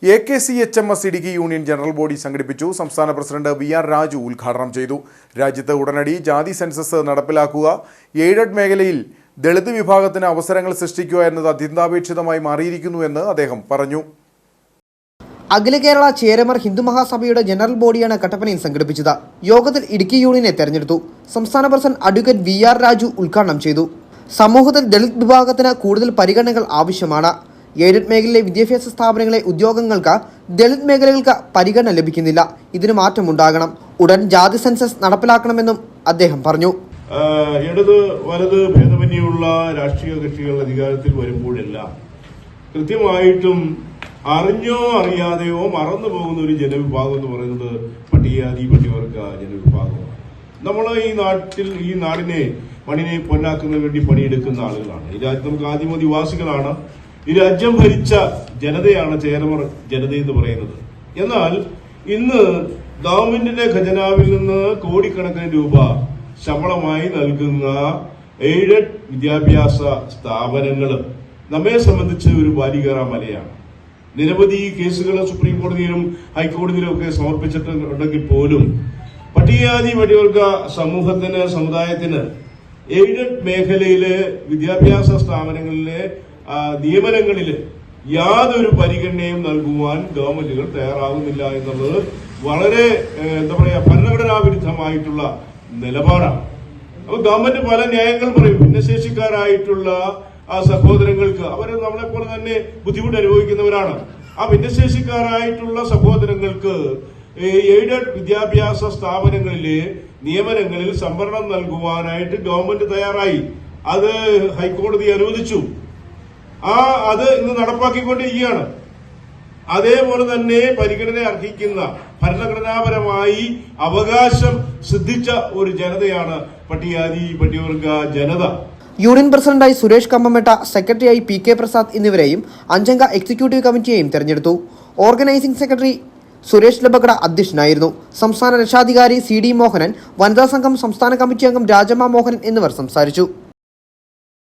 AKCHMS Idukki union general body സംഘടിപ്പിച്ചു. സംസ്ഥാന president VR Raju ഉദ്ഘാടനം ചെയ്തു. രാജ്യത്ത് ഉടനടി ജാതി സെൻസസ് നടപ്പിലാക്കുക, എയ്ഡഡ് മേഖലയിൽ ദളിത് വിഭാഗത്തിന് അവസരങ്ങൾ സൃഷ്ടിക്കുക എന്നത് അത്യന്താപേക്ഷിതമായി മാറിയിരിക്കുന്നു എന്ന് അദ്ദേഹം പറഞ്ഞു. അഖില കേരള ചേരമർ ഹിന്ദു മഹാസഭയുടെ ജനറൽ ബോഡിയാണ് കട്ടപ്പനയിൽ സംഘടിപ്പിച്ചത്. യോഗത്തിൽ ഇടുക്കി യൂണിയനെ തെരഞ്ഞെടുത്തു. സംസ്ഥാന പ്രസിഡന്റ് അഡ്വക്കേറ്റ് VR രാജു ഉദ്ഘാടനം ചെയ്തു. സമൂഹത്തിൽ ദളിത് വിഭാഗത്തിന് കൂടുതൽ പരിഗണനകൾ ആവശ്യമാണ്. എയ്ഡഡ് മേഖലയിലെ വിദ്യാഭ്യാസ സ്ഥാപനങ്ങളിലെ ഉദ്യോഗങ്ങൾക്ക് ദളിത് മേഖലകൾക്ക് പരിഗണന ലഭിക്കുന്നില്ല. ഇതിന് മാറ്റമുണ്ടാകണം. ഉടൻ ജാതി സെൻസസ് നടപ്പിലാക്കണമെന്നും അദ്ദേഹം പറഞ്ഞു. ഇടത് വലത് ഭേദമന്യുള്ള രാഷ്ട്രീയ കക്ഷികൾ അധികാരത്തിൽ വരുമ്പോഴെല്ലാം കൃത്യമായിട്ടും അറിഞ്ഞോ അറിയാതെയോ മറന്നു പോകുന്ന ഒരു ജനവിഭാഗം എന്ന് പറയുന്നത് പട്ടികജാതി പട്ടികവർഗ ജനവിഭാഗമാണ്. നമ്മൾ ഈ നാടിനെ മണ്ണിനെ പൊന്നാക്കുന്നതിന് വേണ്ടി പണിയെടുക്കുന്ന ആളുകളാണ്. ഈ രാജ്യം നമുക്ക് ആദിമനിവാസികളാണ്. ഈ രാജ്യം ഭരിച്ച ജനതയാണ് ചേരമർ ജനത എന്ന് പറയുന്നത്. എന്നാൽ ഇന്ന് ഗവൺമെന്റിന്റെ ഖജനാവിൽ നിന്ന് കോടിക്കണക്കിന് രൂപ ശമ്പളമായി നൽകുന്ന എയ്ഡഡ് വിദ്യാഭ്യാസ സ്ഥാപനങ്ങൾ നമ്മെ സംബന്ധിച്ച് ഒരു ബാലികേറ മലയാണ്. നിരവധി കേസുകൾ സുപ്രീം കോടതിയിലും ഹൈക്കോടതിയിലും ഒക്കെ സമർപ്പിച്ചിട്ടുണ്ടെങ്കിൽ പോലും പട്ടികജാതി പട്ടികവർഗ സമുദായത്തിന് എയ്ഡഡ് മേഖലയിലെ വിദ്യാഭ്യാസ സ്ഥാപനങ്ങളിലെ നിയമനങ്ങളിൽ യാതൊരു പരിഗണനയും നൽകുവാൻ ഗവൺമെന്റുകൾ തയ്യാറാകുന്നില്ല എന്നുള്ളത് വളരെ ഭരണഘടനാ വിരുദ്ധമായിട്ടുള്ള നിലപാടാണ്. അപ്പൊ ഗവൺമെന്റ് പല ന്യായങ്ങൾ പറയും. ഭിന്നശേഷിക്കാരായിട്ടുള്ള സഹോദരങ്ങൾക്ക് അവർ നമ്മളെപ്പോലെ തന്നെ ബുദ്ധിമുട്ട് അനുഭവിക്കുന്നവരാണ്. ആ ഭിന്നശേഷിക്കാരായിട്ടുള്ള സഹോദരങ്ങൾക്ക് എയ്ഡഡ് വിദ്യാഭ്യാസ സ്ഥാപനങ്ങളിലെ നിയമനങ്ങളിൽ സംവരണം നൽകുവാനായിട്ട് ഗവൺമെന്റ് തയ്യാറായി. അത് ഹൈക്കോടതി അനുവദിച്ചു. അത് ഇന്ന് നടപ്പാക്കിക്കൊണ്ടിരിക്കുകയാണ്. അതേപോലെ തന്നെ പരിഗണന അർഹിക്കുന്ന ഭരണഘടനാപരമായി അവകാശം സിദ്ധിച്ച ഒരു ജനതയാണ് പട്ടികജാതി പട്ടികവർഗ ജനത. യൂണിയൻ പ്രസിഡന്റായി സുരേഷ് കമ്പമെട്ട, സെക്രട്ടറിയായി PK പ്രസാദ് എന്നിവരെയും 5-അംഗ എക്സിക്യൂട്ടീവ് കമ്മിറ്റിയെയും തെരഞ്ഞെടുത്തു. ഓർഗനൈസിംഗ് സെക്രട്ടറി സുരേഷ് ലബക്കട അധ്യക്ഷനായിരുന്നു. സംസ്ഥാന രക്ഷാധികാരി CD മോഹനൻ, വനിതാ സംഘം സംസ്ഥാന കമ്മിറ്റി അംഗം രാജമ്മ മോഹനൻ എന്നിവർ സംസാരിച്ചു.